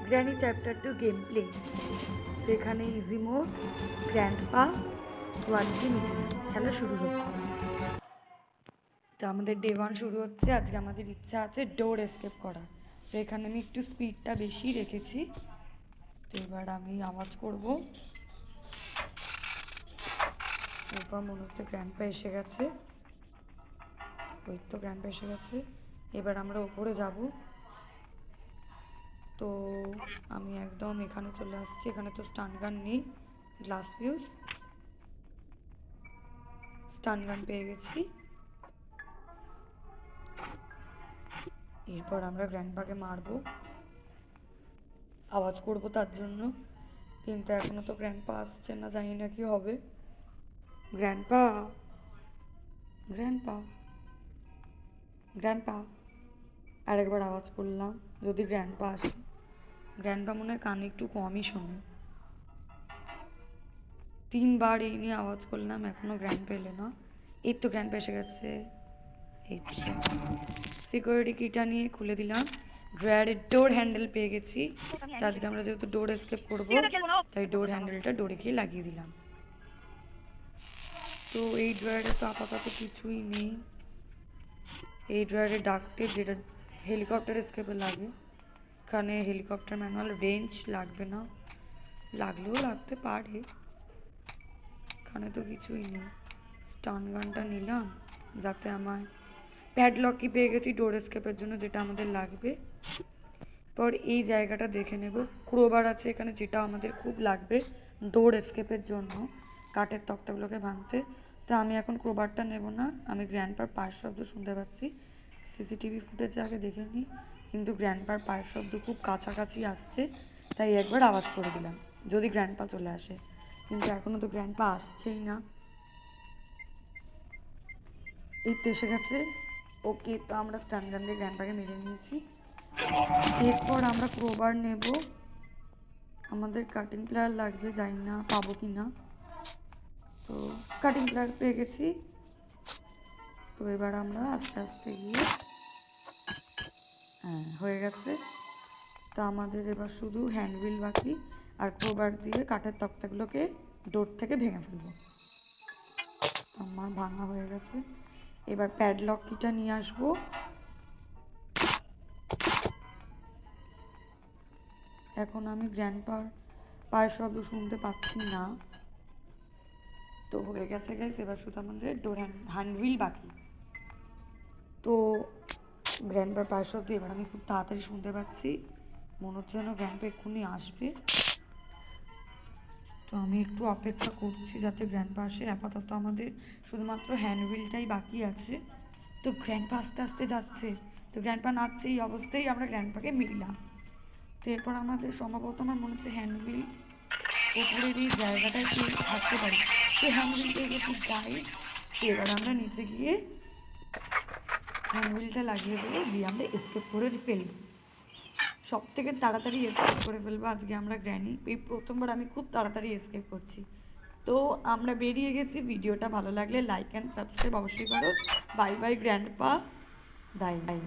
Granny chapter 2 game play. তো এখানে easy mode, grandpa, quality medium খেলা শুরু হচ্ছে। তো আমাদের ডে 1 শুরু হচ্ছে। আজকে আমাদের ইচ্ছা আছে ডোর এসকেপ করা। তো এখানে আমি একটু স্পিডটা বেশি রেখেছি। তো এবার আমি আওয়াজ করব, এরপর মনে হচ্ছে গ্র্যান্ডপা এসে গেছে। ওই তো গ্র্যান্ডপা এসে গেছে। এবার আমরা ওপরে যাব। তো আমি একদম এখানে চলে আসছি। এখানে তো স্টান গান নেই, গ্লাস ফিউজ। স্টান গান পেয়ে গেছি। এরপর আমরা গ্র্যান্ডপাকে মারবো, আওয়াজ করব তার জন্য, কিন্তু এখনও তো গ্র্যান্ডপা আসছে না, জানি না কি হবে। Grandpa, grandpa, grandpa. আরেকবার আওয়াজ করলাম, যদি গ্র্যান্ডপা আসে। গ্র্যান্ডপা মনে হয় কানে একটু কমই শোনে। 3বার এই নিয়ে আওয়াজ করলাম, এখনও গ্র্যান্ডপা এলো না। এই তো গ্র্যান্ডপা এসে গেছে। এই তো সিকিউরিটি কিটা নিয়ে খুলে দিলাম। ড্রয়ারের ডোর হ্যান্ডেল পেয়ে গেছি। তো আজকে আমরা যেহেতু ডোর এসকেপ করবো, তাই ডোর হ্যান্ডেলটা ডোরে খেয়ে লাগিয়ে দিলাম। তো এই ড্রয়ারে তো আপাতত কিছুই নেই। এই ড্রয়ারে ডাক টেপ, যেটা হেলিকপ্টার এসকেপে লাগে। এখানে হেলিকপ্টার ম্যানুয়াল রেঞ্জ লাগবে না, লাগলেও লাগতে পারে। এখানে তো কিছুই নেই। স্টান গানটা নিলাম, যাতে আমার প্যাডলকই পেয়ে গেছি ডোর এসকেপের জন্য, যেটা আমাদের লাগবে। পর এই জায়গাটা দেখে নেব। ক্রোবার আছে এখানে, যেটা আমাদের খুব লাগবে ডোর এসকেপের জন্য, কাঠের তক্তাগুলোকে ভাঙতে। তো আমি এখন ক্রোবারটা নেব না, আমি গ্র্যান্ডপার পায়ের শব্দ শুনতে পাচ্ছি। সিসিটিভি ফুটেজে আগে দেখে নিই, কিন্তু গ্র্যান্ডপার পায়ের শব্দ খুব কাছাকাছি আসছে, তাই একবার আওয়াজ করে দিলাম যদি গ্র্যান্ডপা চলে আসে। কিন্তু এখনও তো গ্র্যান্ডপা আসছেই না। এই তো এসে গেছে। ওকে, তো আমরা স্টান গান দিয়ে গ্র্যান্ডপাকে মেরে নিয়েছি। এরপর আমরা ক্রোবার নেব। আমাদের কাটিং প্লেয়ার লাগবে, জানি না পাবো কি না। তো কাটিং প্লেয়ার্স পেয়ে গেছি। তো এবার আমরা আস্তে আস্তে গিয়ে, হ্যাঁ হয়ে গেছে। তো আমাদের এবার শুধু হ্যান্ডউইল বাকি, আর ক্রোবার দিয়ে কাঠের তক্তাগুলোকে ডোর থেকে ভেঙে ফেলবো। আমার ভাঙা হয়ে গেছে। এবার প্যাডলক কিটা নিয়ে আসবো। এখন আমি গ্র্যান্ডপার পায়ের শব্দ শুনতে পাচ্ছি না। তো হয়ে গেছে গাইস, এবার শুধু আমাদের ডোর হ্যান্ডউইল বাকি। তো গ্র্যান্ডপার পায়ের শব্দ এবার আমি খুব তাড়াতাড়ি শুনতে পাচ্ছি, মনে হচ্ছে যেন গ্র্যান্ডপা এক্ষুনি আসবে। তো আমি একটু অপেক্ষা করছি যাতে গ্র্যান্ডপা আসে। আপাতত আমাদের শুধুমাত্র হ্যান্ডউইলটাই বাকি আছে। তো গ্র্যান্ডপা আস্তে আস্তে যাচ্ছে। তো গ্র্যান্ডপা নাচছে, এই অবস্থায় আমরা গ্র্যান্ডপাকে মিললাম। তো এরপর আমাদের সম্ভবত, আমার মনে হচ্ছে হ্যান্ডউইল ওপরের এই জায়গাটায় একটু থাকতে পারি। তো হ্যান্ডউইল পেয়ে গেছি গাইস। তো এবার আমরা নিচে গিয়ে হ্যান্ডউইলটা লাগিয়ে দেবো, দিয়ে আমরা এসকেপ করে ফেলবো। সব থেকে তাড়াতাড়ি এসকেপ করে ফেলবো আজকে আমরা গ্র্যানি। এই প্রথমবার আমি খুব তাড়াতাড়ি এসকেপ করছি। তো আমরা বেরিয়ে গেছি। ভিডিওটা ভালো লাগলে লাইক অ্যান্ড সাবস্ক্রাইব অবশ্যই করো। Bye bye grandpa, bye bye.